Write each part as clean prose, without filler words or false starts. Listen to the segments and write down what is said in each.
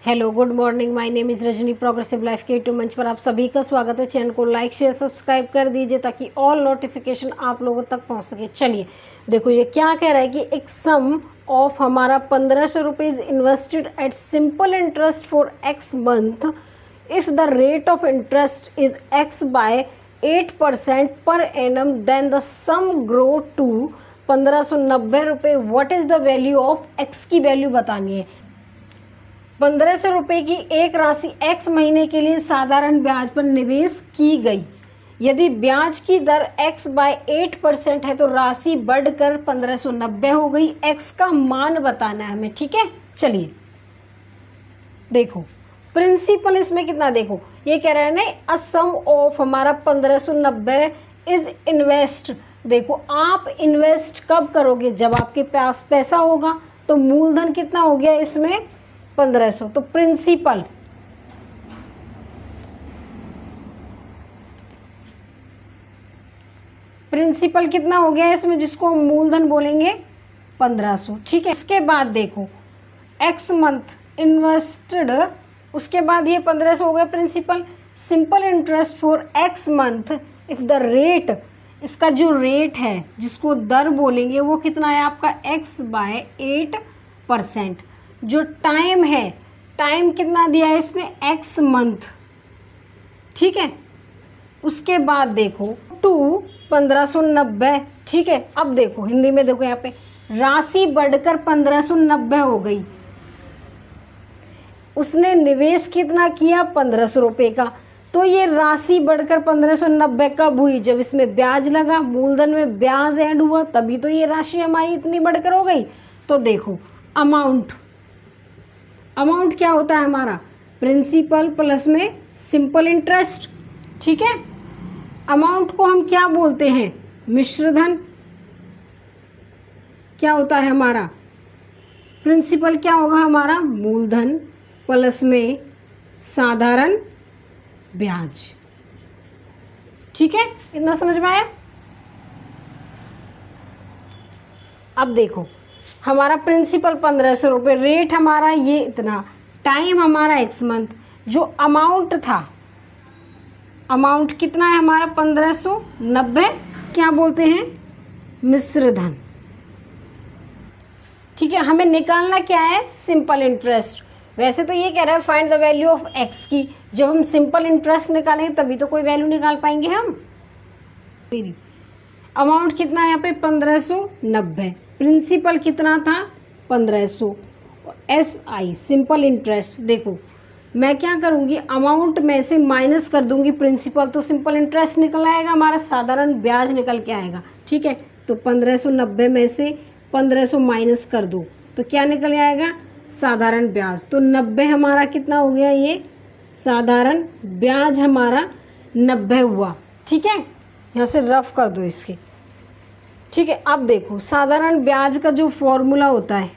Hello good morning, my name is Rajni. Progressive life के YouTube मंच पर आप सभी का स्वागत है। चैनल को लाइक शेयर सब्सक्राइब कर दीजिए ताकि ऑल नोटिफिकेशन आप लोगों तक पहुंच सके। चलिए देखो ये क्या कह रहा है कि एक सम ऑफ हमारा 1500 rupees invested at simple interest for x month if the rate of interest is x by 8% per annum then the sum grow to 1590 रुपये। What is the value of x की वैल्यू बतानी है। 1500 रुपये की एक राशि x महीने के लिए साधारण ब्याज पर निवेश की गई। यदि ब्याज की दर x बाय 8% है तो राशि बढ़कर 1590 हो गई। x का मान बताना है हमें, ठीक है। चलिए देखो प्रिंसिपल इसमें कितना, देखो ये कह रहा है ना अ सम ऑफ हमारा 1590 इज इन्वेस्ट। देखो आप इन्वेस्ट कब करोगे, जब आपके पास पैसा होगा। तो मूलधन कितना हो गया इसमें 1500। तो प्रिंसिपल कितना हो गया इसमें, जिसको हम मूलधन बोलेंगे 1500, ठीक है। इसके बाद देखो एक्स मंथ इन्वेस्टेड, उसके बाद ये 1500 हो गया principal. Simple interest for x month if the rate, इसका जो रेट है जिसको दर बोलेंगे वो कितना है आपका x बाय 8%। जो टाइम है, टाइम कितना दिया है इसने x मंथ, ठीक है। उसके बाद देखो टू 1590, ठीक है। अब देखो हिंदी में देखो यहाँ पे राशि बढ़कर 1590 हो गई। उसने निवेश कितना किया 1500 रुपये का। तो ये राशि बढ़कर 1590 कब हुई, जब इसमें ब्याज लगा, मूलधन में ब्याज ऐड हुआ, तभी तो ये राशि हमारी इतनी बढ़कर हो गई। तो देखो अमाउंट क्या होता है हमारा, प्रिंसिपल प्लस में सिंपल इंटरेस्ट, ठीक है। अमाउंट को हम क्या बोलते हैं, मिश्रधन। क्या होता है हमारा प्रिंसिपल, क्या होगा हमारा मूलधन प्लस में साधारण ब्याज, ठीक है। इतना समझ में आया। अब देखो हमारा प्रिंसिपल 1500 रुपये, रेट हमारा ये इतना, टाइम हमारा एक्स मंथ, जो अमाउंट था, अमाउंट कितना है हमारा 1590, क्या बोलते हैं मिश्रधन, ठीक है। हमें निकालना क्या है, सिंपल इंटरेस्ट। वैसे तो ये कह रहा है find the value of x की, जब हम सिंपल इंटरेस्ट निकालेंगे तभी तो कोई वैल्यू निकाल पाएंगे हम। अमाउंट कितना है यहाँ पे 1590, प्रिंसिपल कितना था 1500, SI सिंपल इंटरेस्ट। देखो मैं क्या करूँगी, अमाउंट में से माइनस कर दूंगी प्रिंसिपल, तो सिंपल इंटरेस्ट निकल आएगा, हमारा साधारण ब्याज निकल के आएगा, ठीक है। तो 1590 में से 1500 माइनस कर दो तो क्या निकल आएगा, साधारण ब्याज। तो 90 हमारा कितना हो गया, ये साधारण ब्याज हमारा 90 हुआ, ठीक है। यहाँ से रफ कर दो इसके, ठीक है। अब देखो साधारण ब्याज का जो फॉर्मूला होता है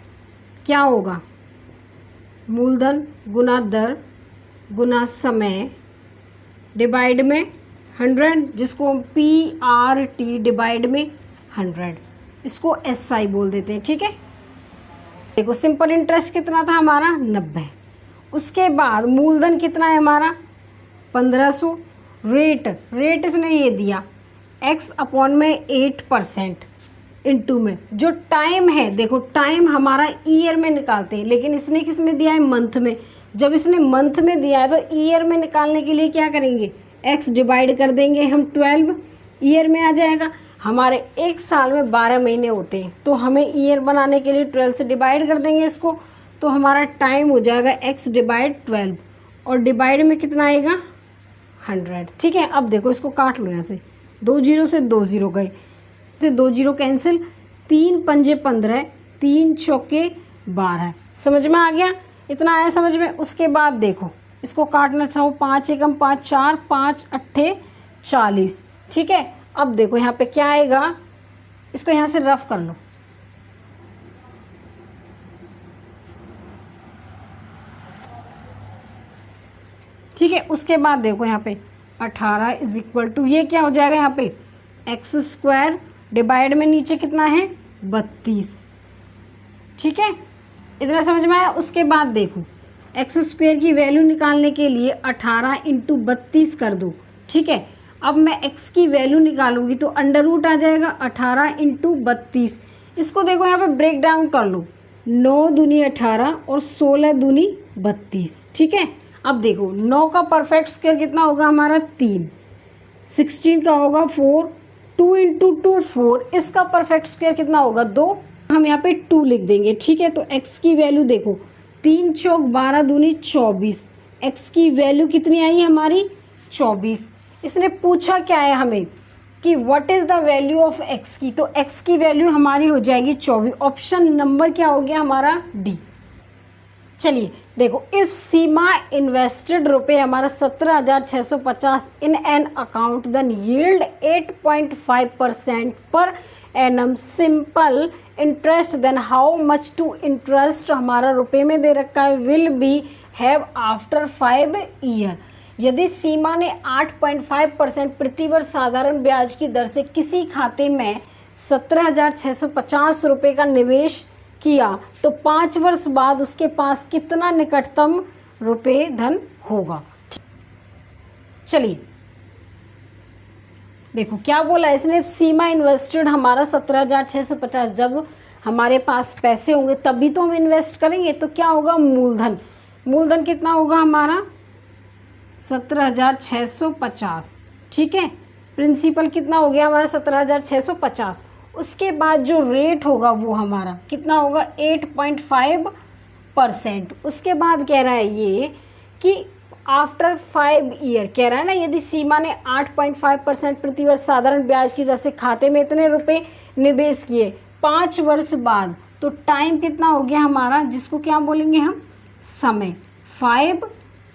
क्या होगा, मूलधन गुना दर गुना समय डिवाइड में 100, जिसको हम PRT डिवाइड में 100, इसको SI बोल देते हैं, ठीक है। देखो सिंपल इंटरेस्ट कितना था हमारा 90, उसके बाद मूलधन कितना है हमारा 1500, रेट इसने ये दिया x अपॉन में 8% इंटू में, जो टाइम है, देखो टाइम हमारा ईयर में निकालते हैं, लेकिन इसने किस में दिया है मंथ में। जब इसने मंथ में दिया है तो ईयर में निकालने के लिए क्या करेंगे, x डिवाइड कर देंगे हम 12, ईयर में आ जाएगा। हमारे एक साल में 12 महीने होते हैं, तो हमें ईयर बनाने के लिए 12 से डिवाइड कर देंगे इसको, तो हमारा टाइम हो जाएगा x डिवाइड 12, और डिवाइड में कितना आएगा 100, ठीक है। अब देखो इसको काट लो, यहाँ से 2 जीरो से 2 जीरो गए, से 2 जीरो कैंसिल, 3 पंजे 15, 3 चौके 12, समझ में आ गया, इतना आया समझ में। उसके बाद देखो इसको काटना चाहो, 5 एकम 5 4, 5 अट्ठे 40, ठीक है। अब देखो यहाँ पे क्या आएगा, इसको यहाँ से रफ कर लो, ठीक है। उसके बाद देखो यहाँ पे 18 इज इक्वल टू, ये क्या हो जाएगा यहाँ पे x² डिवाइड में नीचे कितना है 32, ठीक है। इतना समझ में आया। उसके बाद देखो एक्स स्क्वायर की वैल्यू निकालने के लिए 18 इंटू 32 कर दो। ठीक है, अब मैं x की वैल्यू निकालूंगी तो अंडर रूट आ जाएगा 18 इंटू 32। इसको देखो यहाँ पे ब्रेक डाउन कर लो, 9 दूनी 18 और 16 दूनी 32। ठीक है, अब देखो 9 का परफेक्ट स्क्वायर कितना होगा हमारा 3, 16 का होगा 4, 2 इंटू 2 4, इसका परफेक्ट स्क्वायर कितना होगा 2, हम यहाँ पे 2 लिख देंगे। ठीक है, तो x की वैल्यू देखो 3 चौक 12 दूनी 24, x की वैल्यू कितनी आई हमारी 24। इसने पूछा क्या है हमें कि what is the value of x की, तो x की वैल्यू हमारी हो जाएगी 24। ऑप्शन नंबर क्या हो गया हमारा डी। चलिए देखो, इफ सीमा इन्वेस्टेड रुपए हमारा 17,650 in an account then yield 8.5% per annum simple interest, then how much to interest हमारा रुपए में दे रखा है will be have after 5 year. यदि सीमा ने 8.5% प्रतिवर्ष साधारण ब्याज की दर से किसी खाते में 17,650 रुपये का निवेश किया तो 5 वर्ष बाद उसके पास कितना निकटतम रुपये धन होगा। चलिए देखो क्या बोला इसने, सीमा इन्वेस्टेड हमारा 17,650, जब हमारे पास पैसे होंगे तभी तो हम इन्वेस्ट करेंगे, तो क्या होगा मूलधन, मूलधन कितना होगा हमारा 17,650। ठीक है, प्रिंसिपल कितना हो गया हमारा 17,650। उसके बाद जो रेट होगा वो हमारा कितना होगा 8.5%। उसके बाद कह रहा है ये कि आफ्टर 5 ईयर, कह रहा है ना यदि सीमा ने 8.5% प्रतिवर्ष साधारण ब्याज की दर से खाते में इतने रुपए निवेश किए 5 वर्ष बाद, तो टाइम कितना हो गया हमारा, जिसको क्या बोलेंगे हम समय, 5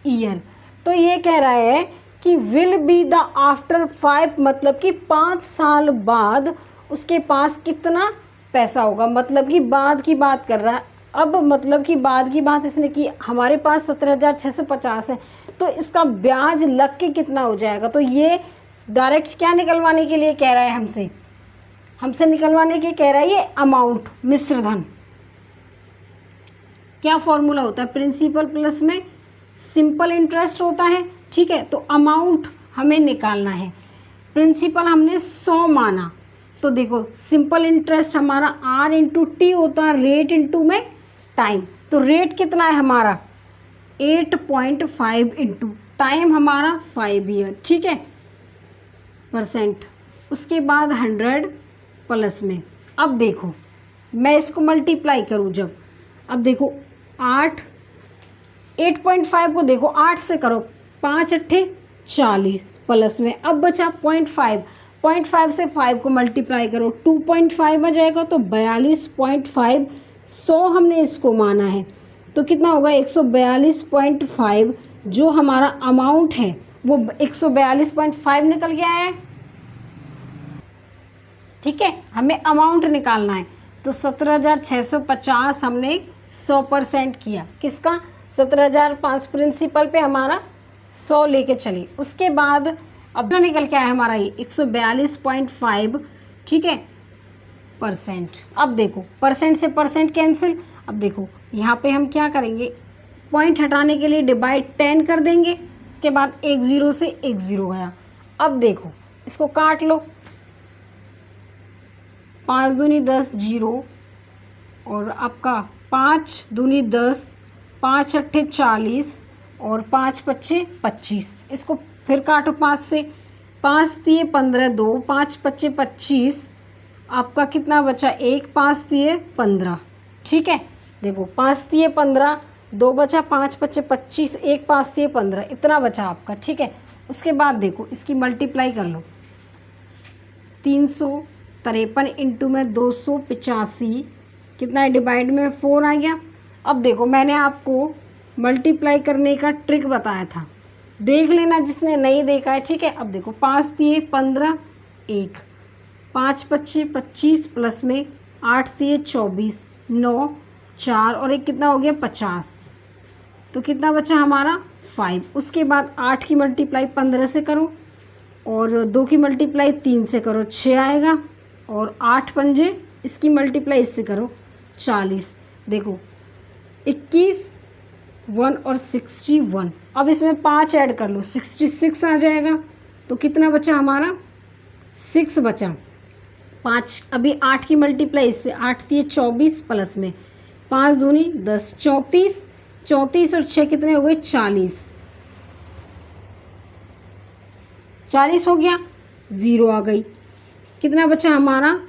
ईयर। तो ये कह रहा है कि विल बी द आफ्टर 5, मतलब कि 5 साल बाद उसके पास कितना पैसा होगा, मतलब कि बाद की बात कर रहा है। अब मतलब कि बाद की बात इसने की, हमारे पास 17,650 है तो इसका ब्याज लग के कितना हो जाएगा। तो ये डायरेक्ट क्या निकलवाने के लिए कह रहा है हमसे निकलवाने के कह रहा है ये अमाउंट, मिश्रधन। क्या फॉर्मूला होता है, प्रिंसिपल प्लस में सिंपल इंटरेस्ट होता है। ठीक है, तो अमाउंट हमें निकालना है, प्रिंसिपल हमने 100 माना, तो देखो सिंपल इंटरेस्ट हमारा R इंटू टी होता है, रेट इंटू में टाइम। तो रेट कितना है हमारा 8.5 इंटू टाइम हमारा 5 ईयर। ठीक है, परसेंट, उसके बाद 100 प्लस में। अब देखो मैं इसको मल्टीप्लाई करूँ जब, अब देखो 8.5 को देखो 8 से करो, 5 अट्ठे 40 प्लस में, अब बचा 0.5 से 5 को मल्टीप्लाई करो 2.5 आ जाएगा, तो 42.5, 100 हमने इसको माना है तो कितना होगा 142.5। जो हमारा अमाउंट है वो 142.5 निकल गया है। ठीक है, हमें अमाउंट निकालना है, तो 17,650 हमने 100% किया, किसका 17,500 प्रिंसिपल पे हमारा 100 लेके चले। उसके बाद अब निकल के आया हमारा ये 142.5। ठीक है, परसेंट। अब देखो परसेंट से परसेंट कैंसिल, अब देखो यहाँ पे हम क्या करेंगे, पॉइंट हटाने के लिए डिवाइड 10 कर देंगे, के बाद एक 0 से एक 0 गया। अब देखो इसको काट लो, 5 दूनी 10 0, और आपका 5 दूनी 10, 5 अट्ठे 40 और 5 पच्चे 25। इसको फिर काटो 5 से, 5 दिए 15, 2 5 पच्चे 25, आपका कितना बचा 1, 5 दिए 15। ठीक है, देखो 5 दिए 15, 2 बचा, 5 पच्चे 25, 1 5 दिए 15, इतना बचा आपका। ठीक है, उसके बाद देखो इसकी मल्टीप्लाई कर लो, 353 इंटू में 285, कितना है डिवाइड में 4 आ गया। अब देखो मैंने आपको मल्टीप्लाई करने का ट्रिक बताया था, देख लेना जिसने नहीं देखा है। ठीक है, अब देखो 5 दिए 15, 1 5 पच्चे 25 प्लस में 8 दिए 24, 9 4 और एक कितना हो गया 50, तो कितना बचा हमारा 5। उसके बाद 8 की मल्टीप्लाई 15 से करो और 2 की मल्टीप्लाई 3 से करो, 6 आएगा, और 8 पंजे इसकी मल्टीप्लाई इससे करो 40। देखो 21 1 और 61। अब इसमें 5 ऐड कर लो, 66 आ जाएगा। तो कितना बचा हमारा, 6 बचा। 5 अभी 8 की मल्टीप्लाई इससे, 8 थी 24 प्लस में 5 दूनी 10, 34, 34 और 6 कितने हो गए, 40। 40 हो गया, 0 आ गई। कितना बचा हमारा,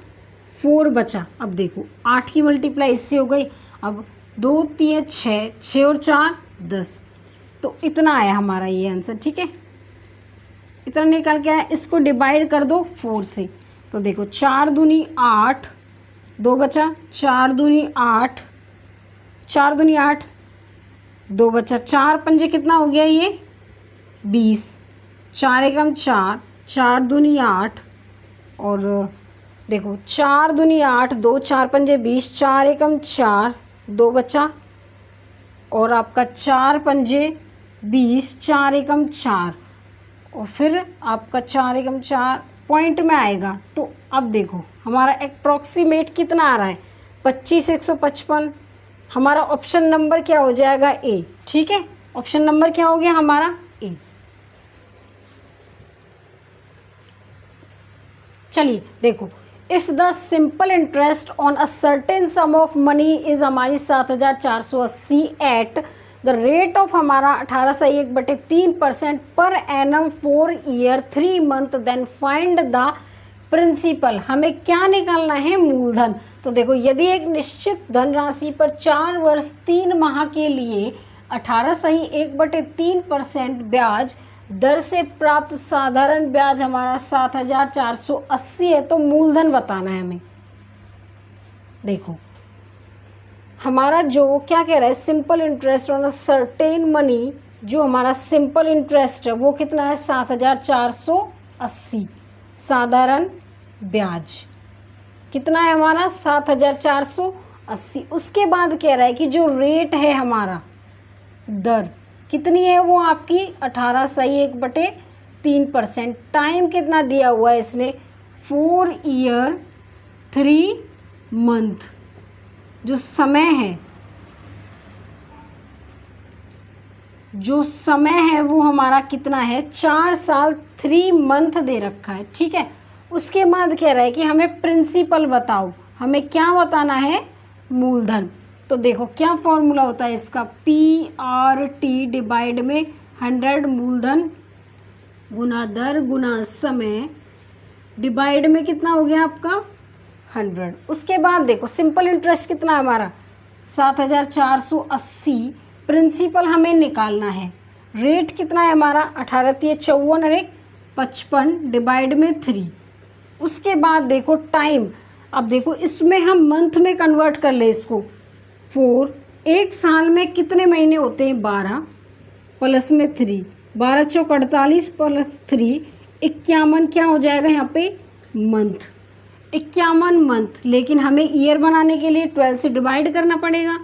4 बचा। अब देखो 8 की मल्टीप्लाई इससे हो गई, अब 2 3 6, 6 और 4 10। तो इतना आया हमारा ये आंसर। ठीक है, इतना निकल के आया। इसको डिवाइड कर दो 4 से। तो देखो 4 दूनी 8, 2 बचा, 4 दूनी 8, 4 दूनी 8, 2 बचा, 4 पंजे कितना हो गया ये, 20, 4 एकम 4, 4 दूनी 8, और देखो 4 दूनी 8, 2 4 पंजे 20, 4 एकम 4, 2 बचा, और आपका 4 पंजे 20, 4 एकम 4, और फिर आपका 4 एकम 4 पॉइंट में आएगा। तो अब देखो हमारा अप्रॉक्सीमेट कितना आ रहा है, 25 155। हमारा ऑप्शन नंबर क्या हो जाएगा, ए। ठीक है, ऑप्शन नंबर क्या हो गया हमारा, ए। चलिए देखो, if the simple interest on a certain sum of money is हमारी 7480 एट द रेट ऑफ हमारा 1801/3% per annum 4 year 3 month, then find the principal. हमें क्या निकालना है, मूलधन। तो देखो यदि एक निश्चित धनराशि पर 4 वर्ष 3 माह के लिए 18.1/3% ब्याज दर से प्राप्त साधारण ब्याज हमारा 7480 है, तो मूलधन बताना है हमें। देखो हमारा जो क्या कह रहा है, simple interest on a certain money, जो हमारा सिंपल इंटरेस्ट है वो कितना है, 7480। साधारण ब्याज कितना है हमारा, 7480। उसके बाद कह रहा है कि जो रेट है हमारा, दर कितनी है वो आपकी 18.1/3%। टाइम कितना दिया हुआ है इसने, 4 ईयर 3 मंथ। जो समय है, जो समय है वो हमारा कितना है, 4 साल 3 मंथ दे रखा है। ठीक है, उसके बाद कह रहा है कि हमें प्रिंसिपल बताओ। हमें क्या बताना है, मूलधन। तो देखो क्या फॉर्मूला होता है इसका, PRT डिवाइड में 100 मूलधन गुना दर गुना समय डिवाइड में कितना हो गया आपका 100। उसके बाद देखो सिंपल इंटरेस्ट कितना है हमारा 7480। प्रिंसिपल हमें निकालना है। रेट कितना है हमारा 18 54 और 55 डिवाइड में 3। उसके बाद देखो टाइम, अब देखो इसमें हम मंथ में कन्वर्ट कर ले इसको। 4, एक साल में कितने महीने होते हैं 12 प्लस में 3, 12 चौक 48 प्लस 3 51, क्या हो जाएगा यहाँ पे मंथ, 51 मंथ। लेकिन हमें ईयर बनाने के लिए 12 से डिवाइड करना पड़ेगा।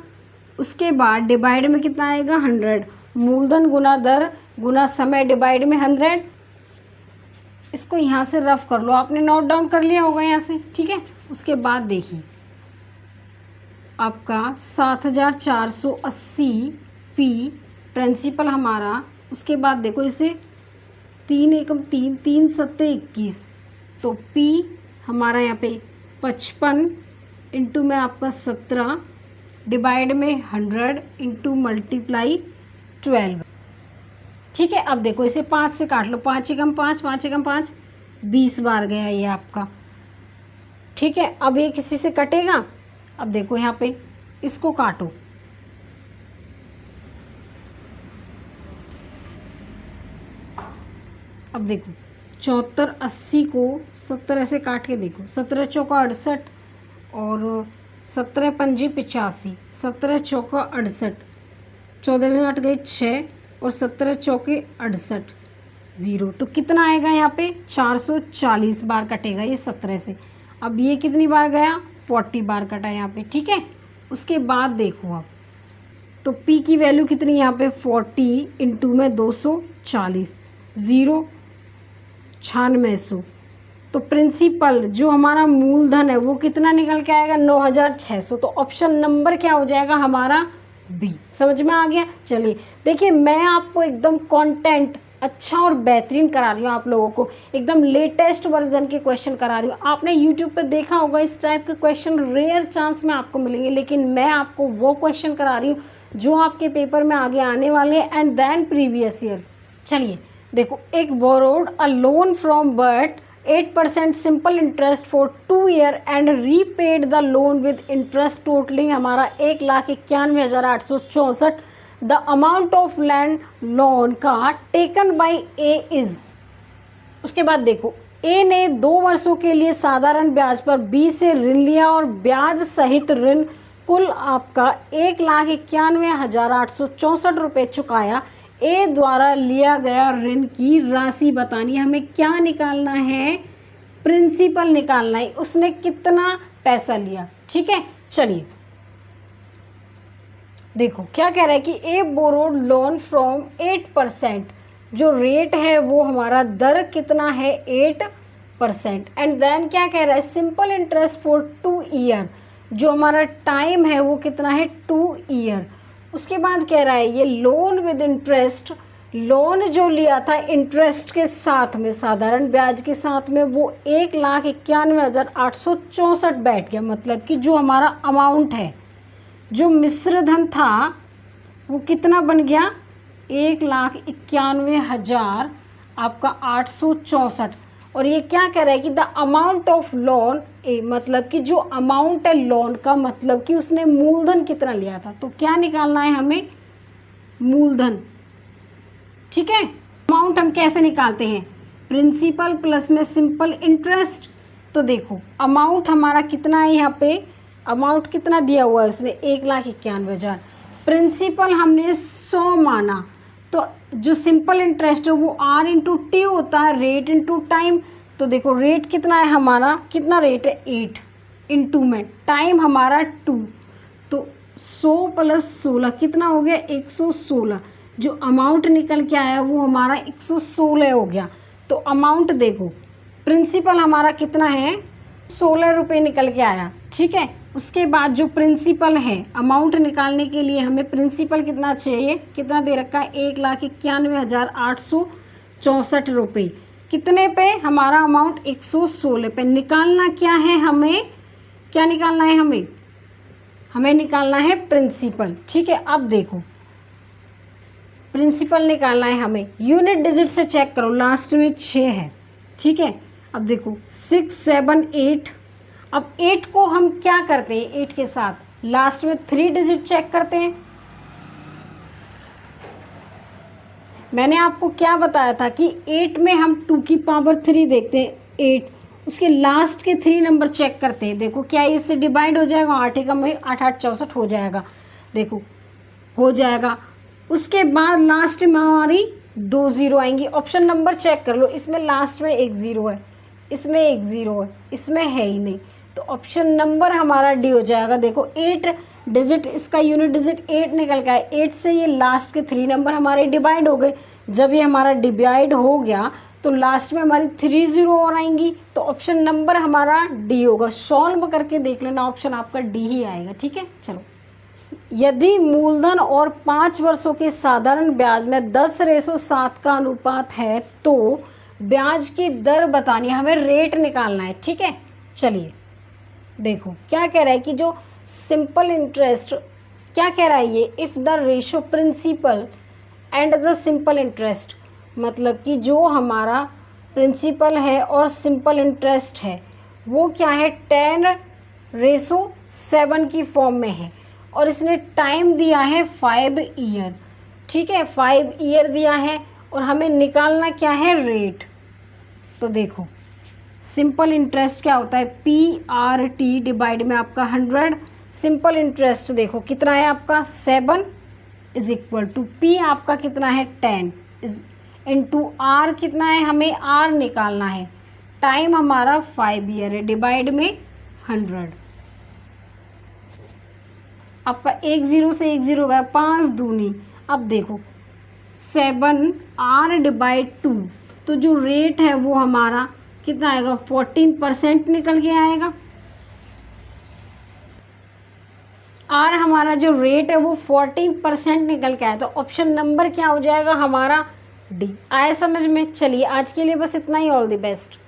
उसके बाद डिवाइड में कितना आएगा 100, मूलधन गुना दर गुना समय डिवाइड में 100। इसको यहाँ से रफ कर लो, आपने नोट डाउन कर लिया होगा यहाँ से। ठीक है, उसके बाद देखिए आपका 7480 P प्रिंसिपल हमारा। उसके बाद देखो इसे 3 एकम 3, 3 सत्ते 21, तो P हमारा यहाँ पे 55 इंटू में आपका 17 डिवाइड में 100 इंटू मल्टीप्लाई 12। ठीक है, अब देखो इसे 5 से काट लो, 5 एकम 5, 5 एकम 5, 20 बार गया ये आपका। ठीक है, अब ये किसी से कटेगा। अब देखो यहाँ पे इसको काटो, अब देखो 74 80 को 17 से काट के देखो, 17 चौका 68 और 17 पंजे 85, 17 चौका 68, 14 में 8 गए 6 और 17 चौके 68, 0। तो कितना आएगा यहाँ पे 440 बार कटेगा ये 17 से। अब ये कितनी बार गया 40 बार कटा यहाँ पे। ठीक है, उसके बाद देखो अब तो P की वैल्यू कितनी यहाँ पे 40 इंटू में 240, 0 9600। तो प्रिंसिपल जो हमारा मूलधन है वो कितना निकल के आएगा 9600। तो ऑप्शन नंबर क्या हो जाएगा हमारा बी। समझ में आ गया? चलिए देखिए, मैं आपको एकदम कंटेंट अच्छा और बेहतरीन करा रही हूँ, आप लोगों को एकदम लेटेस्ट वर्जन के क्वेश्चन करा रही हूँ। आपने यूट्यूब पे देखा होगा इस टाइप के क्वेश्चन रेयर चांस में आपको मिलेंगे, लेकिन मैं आपको वो क्वेश्चन करा रही हूँ जो आपके पेपर में आगे आने वाले हैं एंड देन प्रीवियस ईयर। चलिए देखो, एक borrowed a loan from but 8% simple interest for 2 year and repaid the loan with interest totalling हमारा 1,91,864। The amount of land loan का टेकन बाय ए इज। उसके बाद देखो, ए ने 2 वर्षों के लिए साधारण ब्याज पर बी से ऋण लिया और ब्याज सहित ऋण कुल आपका 1,91,864 रुपये चुकाया। ए द्वारा लिया गया ऋण की राशि बतानी है। हमें क्या निकालना है? प्रिंसिपल निकालना है, उसने कितना पैसा लिया। ठीक है, चलिए देखो क्या कह रहा है कि ए बोरोड लोन फ्रॉम 8%, जो रेट है वो हमारा दर कितना है 8%। एंड देन क्या कह रहा है? सिंपल इंटरेस्ट फॉर 2 ईयर, जो हमारा टाइम है वो कितना है 2 ईयर। उसके बाद कह रहा है ये लोन विद इंटरेस्ट, लोन जो लिया था इंटरेस्ट के साथ में, साधारण ब्याज के साथ में, वो 1,91,864 बैठ गया। मतलब कि जो हमारा अमाउंट है, जो मिश्र धन था, वो कितना बन गया 1,91,000 आपका 864। और ये क्या कह रहा है कि द अमाउंट ऑफ लोन ए, मतलब कि जो अमाउंट है लोन का, मतलब कि उसने मूलधन कितना लिया था। तो क्या निकालना है हमें? मूलधन। ठीक है, अमाउंट हम कैसे निकालते हैं? प्रिंसिपल प्लस में सिंपल इंटरेस्ट। तो देखो अमाउंट हमारा कितना है, यहाँ पे अमाउंट कितना दिया हुआ है उसने 1,91,000। प्रिंसिपल हमने 100 माना, तो जो सिंपल इंटरेस्ट है वो R इंटू टी होता है, रेट इंटू टाइम। तो देखो रेट कितना है हमारा, कितना रेट है 8 इंटू में टाइम हमारा 2, तो 100 प्लस 16 कितना हो गया 116। जो अमाउंट निकल के आया वो हमारा 116 हो गया। तो अमाउंट देखो, प्रिंसिपल हमारा कितना है 16 रुपये निकल के आया। ठीक है, उसके बाद जो प्रिंसिपल है, अमाउंट निकालने के लिए हमें प्रिंसिपल कितना चाहिए, कितना दे रखा है 1,91,864 रुपये। कितने पे? हमारा अमाउंट 116 पे। निकालना क्या है हमें? क्या निकालना है हमें? हमें निकालना है प्रिंसिपल। ठीक है, अब देखो प्रिंसिपल निकालना है हमें। यूनिट डिजिट से चेक करो, लास्ट में 6 है। ठीक है, अब देखो 6, 7, 8। अब 8 को हम क्या करते हैं, 8 के साथ लास्ट में 3 डिजिट चेक करते हैं। मैंने आपको क्या बताया था कि 8 में हम 2 की पावर 3 देखते हैं, 8, उसके लास्ट के 3 नंबर चेक करते हैं। देखो क्या इससे डिवाइड हो जाएगा, 8 एकम में 8 8 64 हो जाएगा। देखो हो जाएगा। उसके बाद लास्ट में हमारी 2 जीरो आएंगी। ऑप्शन नंबर चेक कर लो, इसमें लास्ट में 1 जीरो है, इसमें 1 जीरो है, इसमें है ही नहीं, तो ऑप्शन नंबर हमारा डी हो जाएगा। देखो 8 डिजिट, इसका यूनिट डिजिट 8 निकल के आए, 8 से ये लास्ट के 3 नंबर हमारे डिवाइड हो गए। जब ये हमारा डिवाइड हो गया तो लास्ट में हमारी 3 जीरो और आएंगी, तो ऑप्शन नंबर हमारा डी होगा। सॉल्व करके देख लेना, ऑप्शन आपका डी ही आएगा। ठीक है, चलो। यदि मूलधन और 5 वर्षों के साधारण ब्याज में 10:7 का अनुपात है तो ब्याज की दर बतानी है, हमें रेट निकालना है। ठीक है, चलिए देखो क्या कह रहा है कि जो सिंपल इंटरेस्ट, क्या कह रहा है ये, if the ratio principal and the simple interest, मतलब कि जो हमारा प्रिंसिपल है और सिंपल इंटरेस्ट है वो क्या है 10:7 की फॉर्म में है, और इसने टाइम दिया है 5 ईयर। ठीक है, 5 ईयर दिया है और हमें निकालना क्या है रेट। तो देखो सिंपल इंटरेस्ट क्या होता है, PRT डिवाइड में आपका 100। सिंपल इंटरेस्ट देखो कितना है आपका 7 इज इक्वल टू P आपका कितना है 10 इज इंटू R कितना है, हमें R निकालना है। टाइम हमारा 5 ईयर है, डिवाइड में 100। आपका 1 जीरो से 1 जीरो गया, 5 दूनी। अब देखो 7R डिवाइड 2, तो जो रेट है वो हमारा कितना आएगा 14% निकल के आएगा। और हमारा जो रेट है वो 40% निकल के आया, तो ऑप्शन नंबर क्या हो जाएगा हमारा डी। आया समझ में? चलिए आज के लिए बस इतना ही। All the best.